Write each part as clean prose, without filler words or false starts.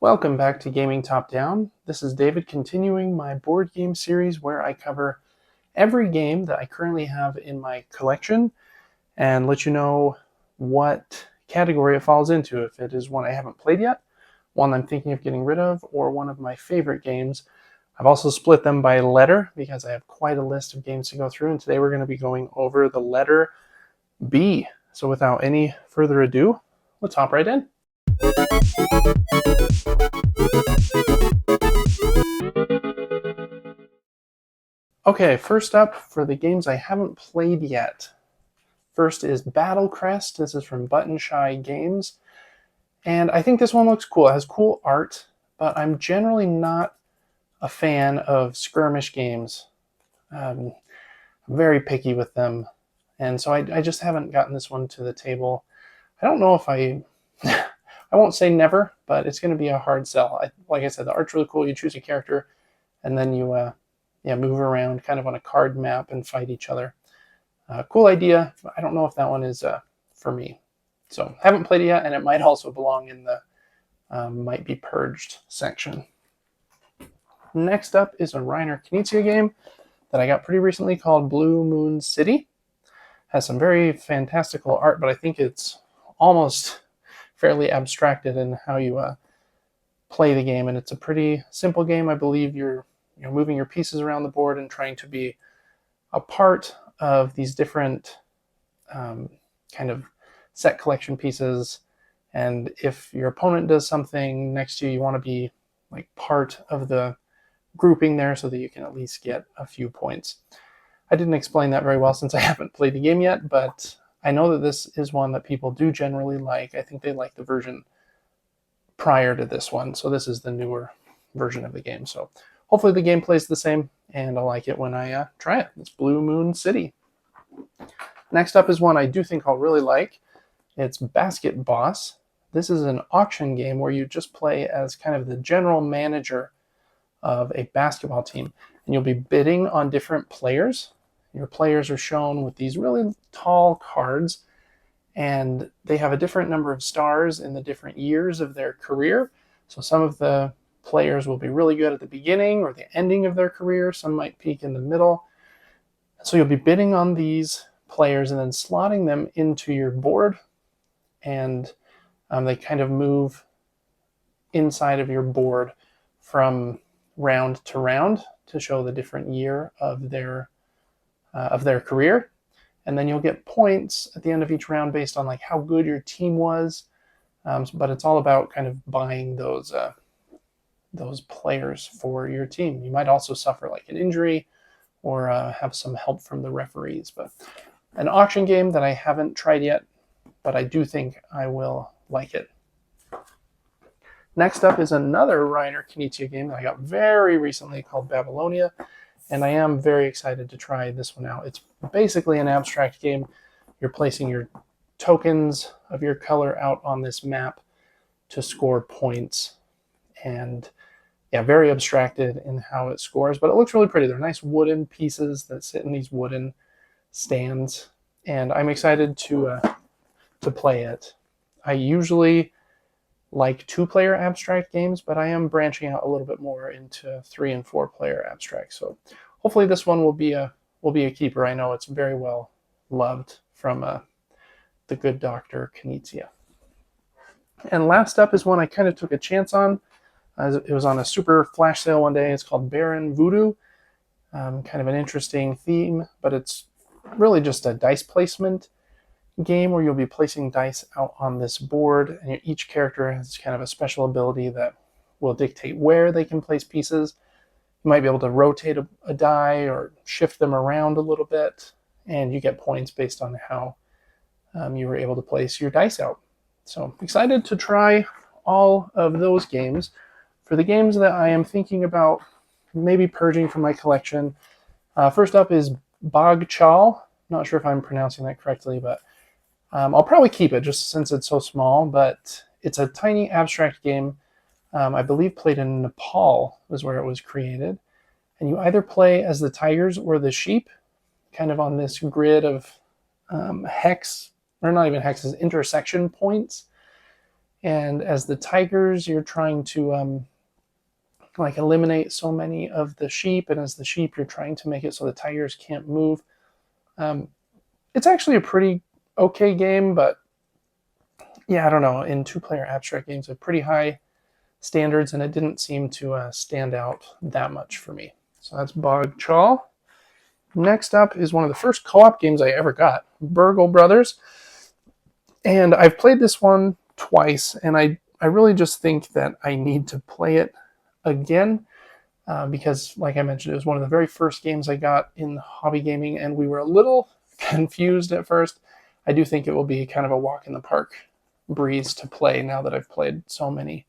Welcome back to Gaming Top Down. This is David continuing my board game series where I cover every game that I currently have in my collection and let you know what category it falls into. If it is one I haven't played yet, one I'm thinking of getting rid of, or one of my favorite games. I've also split them by letter because I have quite a list of games to go through, and today we're going to be going over the letter B. So without any further ado, let's hop right in. Okay, first up for the games I haven't played yet. First is Battle Crest. This is from Button Shy Games. And I think this one looks cool. It has cool art, but I'm generally not a fan of skirmish games. I'm very picky with them. And so I just haven't gotten this one to the table. I don't know if I won't say never, but it's going to be a hard sell. Like I said, the art's really cool. You choose a character, and then you move around kind of on a card map and fight each other. Cool idea. I don't know if that one is for me. So haven't played it yet, and it might also belong in the might be purged section. Next up is a Reiner Knizia game that I got pretty recently called Blue Moon City. Has some very fantastical art, but I think it's almost fairly abstracted in how you play the game, and it's a pretty simple game. I believe you're moving your pieces around the board and trying to be a part of these different kind of set collection pieces. And if your opponent does something next to you, you want to be like part of the grouping there so that you can at least get a few points. I didn't explain that very well since I haven't played the game yet, but I know that this is one that people do generally like. I think they like the version prior to this one, so this is the newer version of the game. So hopefully the gameplay is the same, and I'll like it when I try it. It's Blue Moon City. Next up is one I do think I'll really like. It's Basket Boss. This is an auction game where you just play as kind of the general manager of a basketball team, and you'll be bidding on different players. Your players are shown with these really tall cards, and they have a different number of stars in the different years of their career. So some of the players will be really good at the beginning or the ending of their career. Some might peak in the middle. So you'll be bidding on these players and then slotting them into your board, and they kind of move inside of your board from round to round to show the different year of their career. And then you'll get points at the end of each round based on like how good your team was. But it's all about kind of buying those players for your team. You might also suffer like an injury or have some help from the referees. But an auction game that I haven't tried yet, but I do think I will like it. Next up is another Reiner Knizia game that I got very recently called Babylonia, and I am very excited to try this one out. It's basically an abstract game. You're placing your tokens of your color out on this map to score points, and yeah, very abstracted in how it scores, but it looks really pretty. They're nice wooden pieces that sit in these wooden stands, and I'm excited to play it. I usually like 2-player abstract games, but I am branching out a little bit more into 3- and 4-player abstract. So hopefully this one will be a keeper. I know it's very well loved from the good Dr. Knizia. And last up is one I kind of took a chance on. It was on a super flash sale one day. It's called Baron Voodoo. Kind of an interesting theme, but it's really just a dice placement game where you'll be placing dice out on this board, and each character has kind of a special ability that will dictate where they can place pieces. You might be able to rotate a die or shift them around a little bit, and you get points based on how you were able to place your dice out. So excited to try all of those games. For the games that I am thinking about maybe purging from my collection, first up is Bog Chal. Not sure if I'm pronouncing that correctly, but I'll probably keep it just since it's so small, but it's a tiny abstract game. I believe played in Nepal was where it was created. And you either play as the tigers or the sheep, kind of on this grid of hex, or not even hexes, intersection points. And as the tigers, you're trying to like eliminate so many of the sheep, and as the sheep, you're trying to make it so the tigers can't move. Um, it's actually a pretty okay game, but yeah, I don't know. In two-player abstract games, have pretty high standards, and it didn't seem to stand out that much for me. So that's Bog Chaw. Next up is one of the first co-op games I ever got, Burgle Brothers. And I've played this one twice, and I really just think that I need to play it again because, like I mentioned, it was one of the very first games I got in hobby gaming, and we were a little confused at first. I do think it will be kind of a walk in the park breeze to play now that I've played so many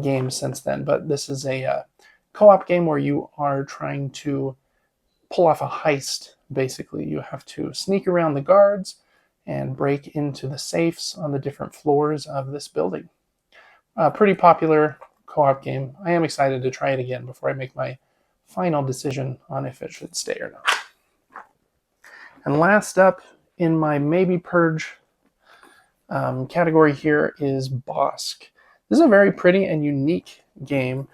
games since then. But this is a co-op game where you are trying to pull off a heist. Basically, you have to sneak around the guards and break into the safes on the different floors of this building. Pretty popular co-op game. I am excited to try it again before I make my final decision on if it should stay or not. And last up in my maybe Purge category here is Bosk. This is a very pretty and unique game.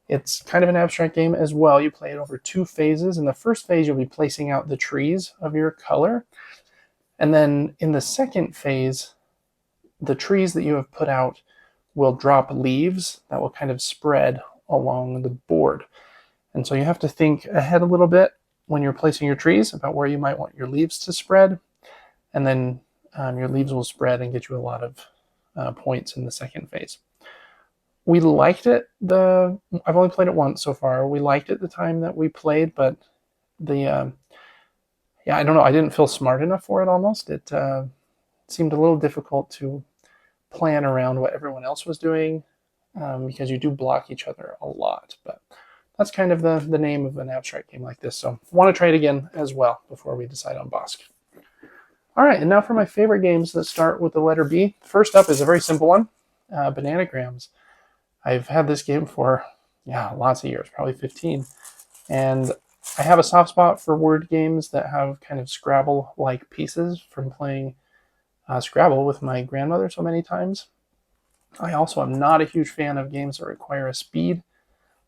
It's kind of an abstract game as well. You play it over 2 phases. In the first phase, you'll be placing out the trees of your color. And then in the second phase, the trees that you have put out will drop leaves that will kind of spread along the board. And so you have to think ahead a little bit when you're placing your trees about where you might want your leaves to spread. And then your leaves will spread and get you a lot of points in the second phase. We liked it. I've only played it once so far. We liked it the time that we played, but I don't know. I didn't feel smart enough for it almost. It seemed a little difficult to plan around what everyone else was doing because you do block each other a lot. But that's kind of the name of an abstract game like this. So I want to try it again as well before we decide on Bosk. All right, and now for my favorite games that start with the letter B. First up is a very simple one, Bananagrams. I've had this game for, lots of years, probably 15. And I have a soft spot for word games that have kind of Scrabble-like pieces from playing Scrabble with my grandmother so many times. I also am not a huge fan of games that require a speed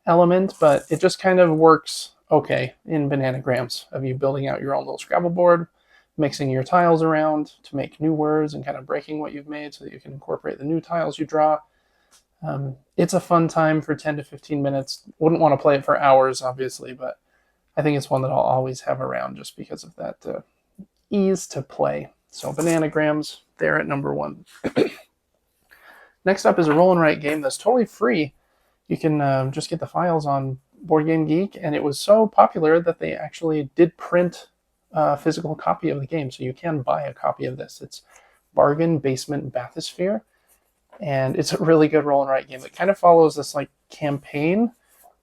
element, but it just kind of works okay in Bananagrams of you building out your own little Scrabble board, mixing your tiles around to make new words and kind of breaking what you've made so that you can incorporate the new tiles you draw. It's a fun time for 10 to 15 minutes. Wouldn't want to play it for hours, obviously, but I think it's one that I'll always have around just because of that ease to play. So Bananagrams, there at number 1. Next up is a roll and write game that's totally free. You can just get the files on Board Game Geek, and it was so popular that they actually did print a physical copy of the game, so you can buy a copy of this. It's Bargain Basement Bathysphere, and it's a really good roll and write game. It kind of follows this like campaign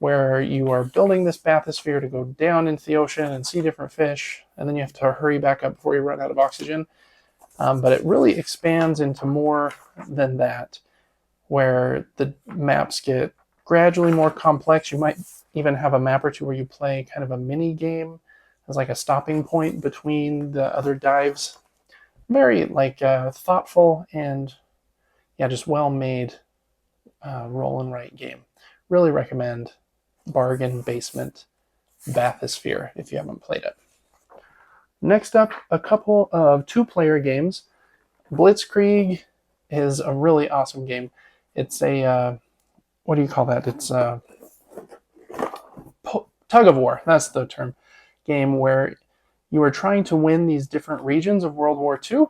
where you are building this bathysphere to go down into the ocean and see different fish, and then you have to hurry back up before you run out of oxygen. But it really expands into more than that, where the maps get gradually more complex. You might even have a map or two where you play kind of a mini game as like a stopping point between the other dives. Very thoughtful and just well-made roll and write game. Really recommend Bargain Basement Bathysphere if you haven't played it. Next up, a couple of 2-player games. Blitzkrieg is a really awesome game. It's a, what do you call that? It's a tug of war, that's the term, game where you are trying to win these different regions of World War II.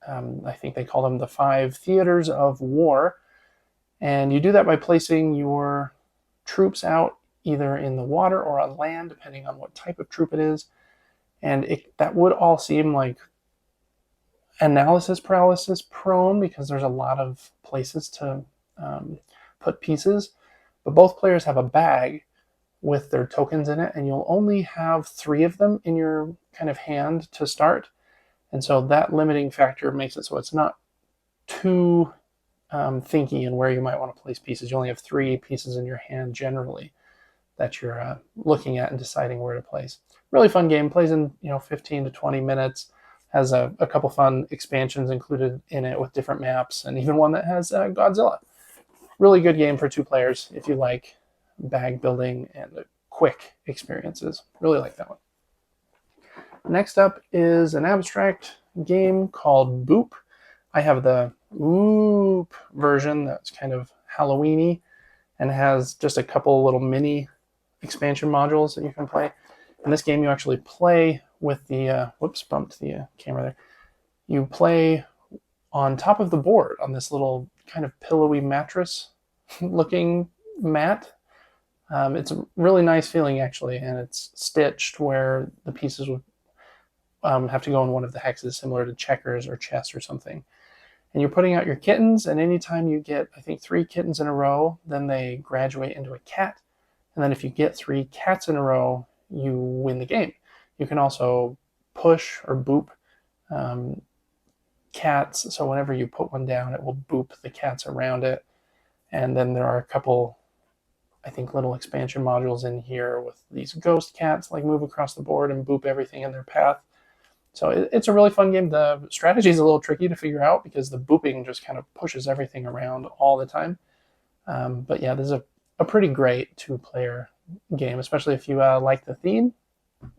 I think they call them the 5 theaters of war. And you do that by placing your troops out either in the water or on land, depending on what type of troop it is. And that would all seem like analysis paralysis prone because there's a lot of places to put pieces. But both players have a bag with their tokens in it, and you'll only have 3 of them in your kind of hand to start. And so that limiting factor makes it so it's not too thinky in where you might want to place pieces. You only have 3 pieces in your hand generally that you're looking at and deciding where to place. Really fun game. Plays in 15 to 20 minutes. Has a couple fun expansions included in it with different maps, and even one that has Godzilla. Really good game for 2 players if you like bag building and quick experiences. Really like that one. Next up is an abstract game called Boop. I have the Oop version that's kind of Halloween-y and has just a couple little mini expansion modules that you can play. In this game, you actually play with the, whoops, bumped the camera there. You play on top of the board on this little kind of pillowy mattress looking mat. It's a really nice feeling, actually, and it's stitched where the pieces would have to go in one of the hexes, similar to checkers or chess or something. And you're putting out your kittens, and anytime you get, I think, 3 kittens in a row, then they graduate into a cat. And then if you get 3 cats in a row, you win the game. You can also push or boop cats, so whenever you put one down, it will boop the cats around it. And then there are a couple, I think, little expansion modules in here with these ghost cats, like move across the board and boop everything in their path. So it's a really fun game. The strategy is a little tricky to figure out because the booping just kind of pushes everything around all the time. But yeah, this is a pretty great 2-player game, especially if you like the theme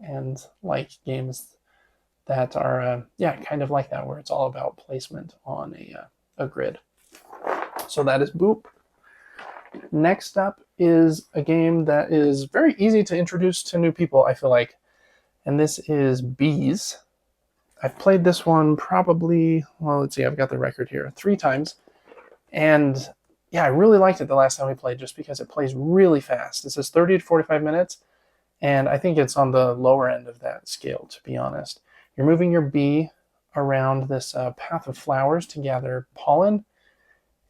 and like games that are, kind of like that, where it's all about placement on a grid. So that is Boop. Next up is a game that is very easy to introduce to new people, I feel like, and this is Bees. I've played this one probably, well, let's see, I've got the record here, 3 times. And yeah, I really liked it the last time we played just because it plays really fast. It says 30 to 45 minutes, and I think it's on the lower end of that scale, to be honest. You're moving your bee around this path of flowers to gather pollen,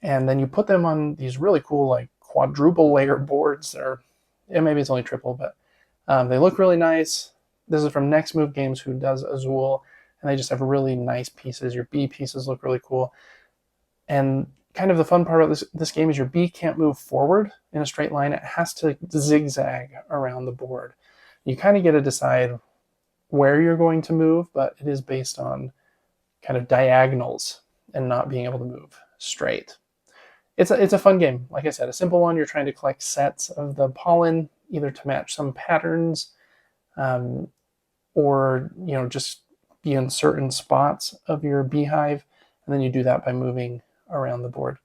and then you put them on these really cool, like, quadruple layer boards, or maybe it's only triple, but they look really nice. This is from Next Move Games, who does Azul, and they just have really nice pieces. Your bee pieces look really cool. And kind of the fun part about this game is your bee can't move forward in a straight line. It has to zigzag around the board. You kind of get to decide where you're going to move, but it is based on kind of diagonals and not being able to move straight. It's a fun game. Like I said, a simple one. You're trying to collect sets of the pollen, either to match some patterns, or just be in certain spots of your beehive, and then you do that by moving around the board.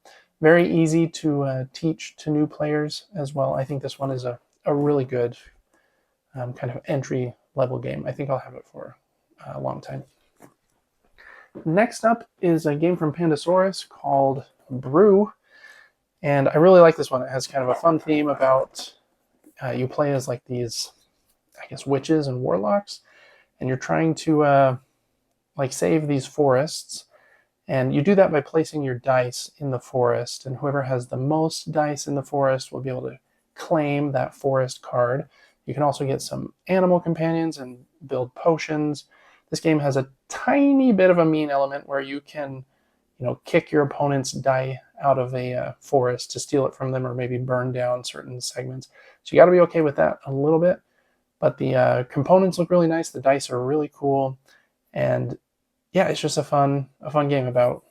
Very easy to teach to new players as well. I think this one is a really good kind of entry level game. I think I'll have it for a long time. Next up is a game from Pandasaurus called Brew, and I really like this one. It has kind of a fun theme about you play as like these, I guess, witches and warlocks, and you're trying to like save these forests. And you do that by placing your dice in the forest, and whoever has the most dice in the forest will be able to claim that forest card. You can also get some animal companions and build potions. This game has a tiny bit of a mean element where you can, kick your opponent's die out of a forest to steal it from them, or maybe burn down certain segments. So you got to be okay with that a little bit. But the components look really nice. The dice are really cool, and yeah, it's just a fun game about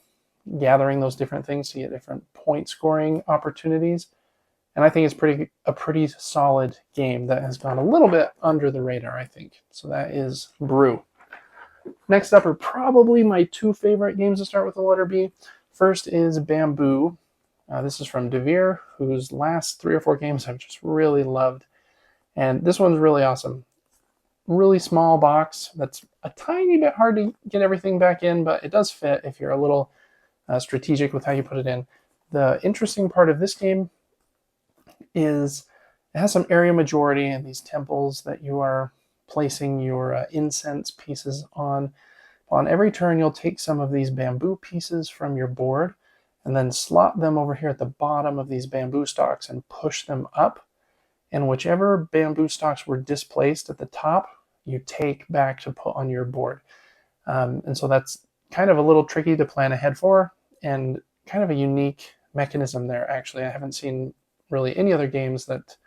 gathering those different things to get different point scoring opportunities. And I think it's a pretty solid game that has gone a little bit under the radar, I think. So that is Brew. Next up are probably my 2 favorite games to start with the letter B. First is Bamboo. This is from Devere, whose last 3 or 4 games I've just really loved. And this one's really awesome. Really small box that's a tiny bit hard to get everything back in, but it does fit if you're a little strategic with how you put it in. The interesting part of this game is it has some area majority and these temples that you are placing your incense pieces on. On every turn, you'll take some of these bamboo pieces from your board and then slot them over here at the bottom of these bamboo stalks and push them up. And whichever bamboo stalks were displaced at the top, you take back to put on your board. And so that's kind of a little tricky to plan ahead for, and kind of a unique mechanism there, actually. I haven't seen really any other games that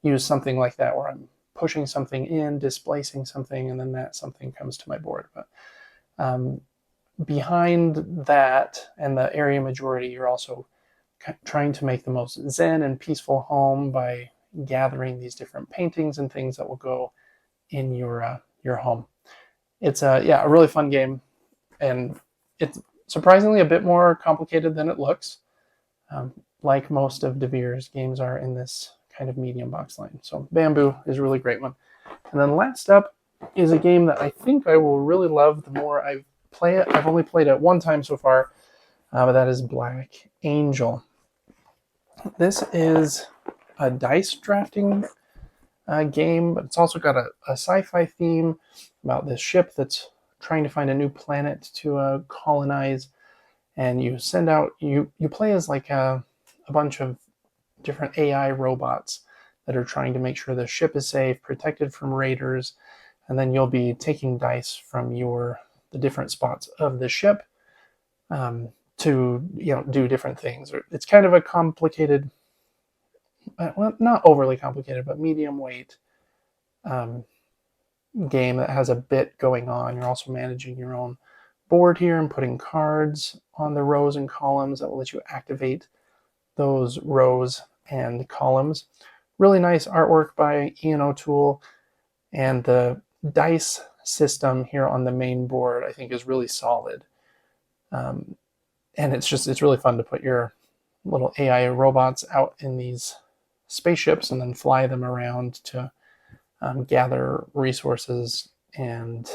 use something like that, where I'm pushing something in, displacing something, and then that something comes to my board. But Behind that and the area majority, you're also trying to make the most zen and peaceful home by gathering these different paintings and things that will go in your home. It's a really fun game, and it's surprisingly a bit more complicated than it looks, like most of De Beers games are in this kind of medium box line. So Bamboo is a really great one. And then last up is a game that I think I will really love the more I play it. I've only played it one time so far, but that is Black Angel. This is a dice drafting game, but it's also got a sci-fi theme about this ship that's trying to find a new planet to colonize. And you send out, you play as like a bunch of different AI robots that are trying to make sure the ship is safe, protected from raiders, and then you'll be taking dice from the different spots of the ship to do different things. It's kind of a complicated, well, not overly complicated, but medium weight game that has a bit going on. You're also managing your own board here and putting cards on the rows and columns that will let you activate those rows and columns. Really nice artwork by Ian O'Toole, and the dice system here on the main board I think is really solid. And it's really fun to put your little AI robots out in these spaceships and then fly them around to gather resources and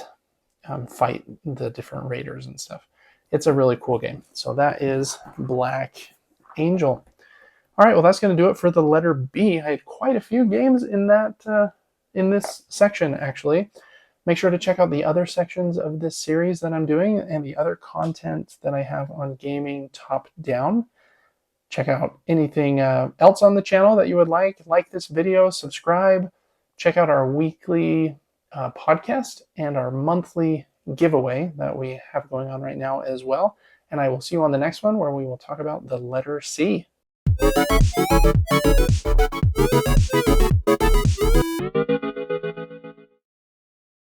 fight the different raiders and stuff. It's a really cool game. So that is Black Angel. All right, well, that's going to do it for the letter B. I had quite a few games in this section, actually. Make sure to check out the other sections of this series that I'm doing and the other content that I have on gaming top down. Check out anything else on the channel that you would like this video, subscribe, check out our weekly podcast and our monthly giveaway that we have going on right now as well. And I will see you on the next one where we will talk about the letter C.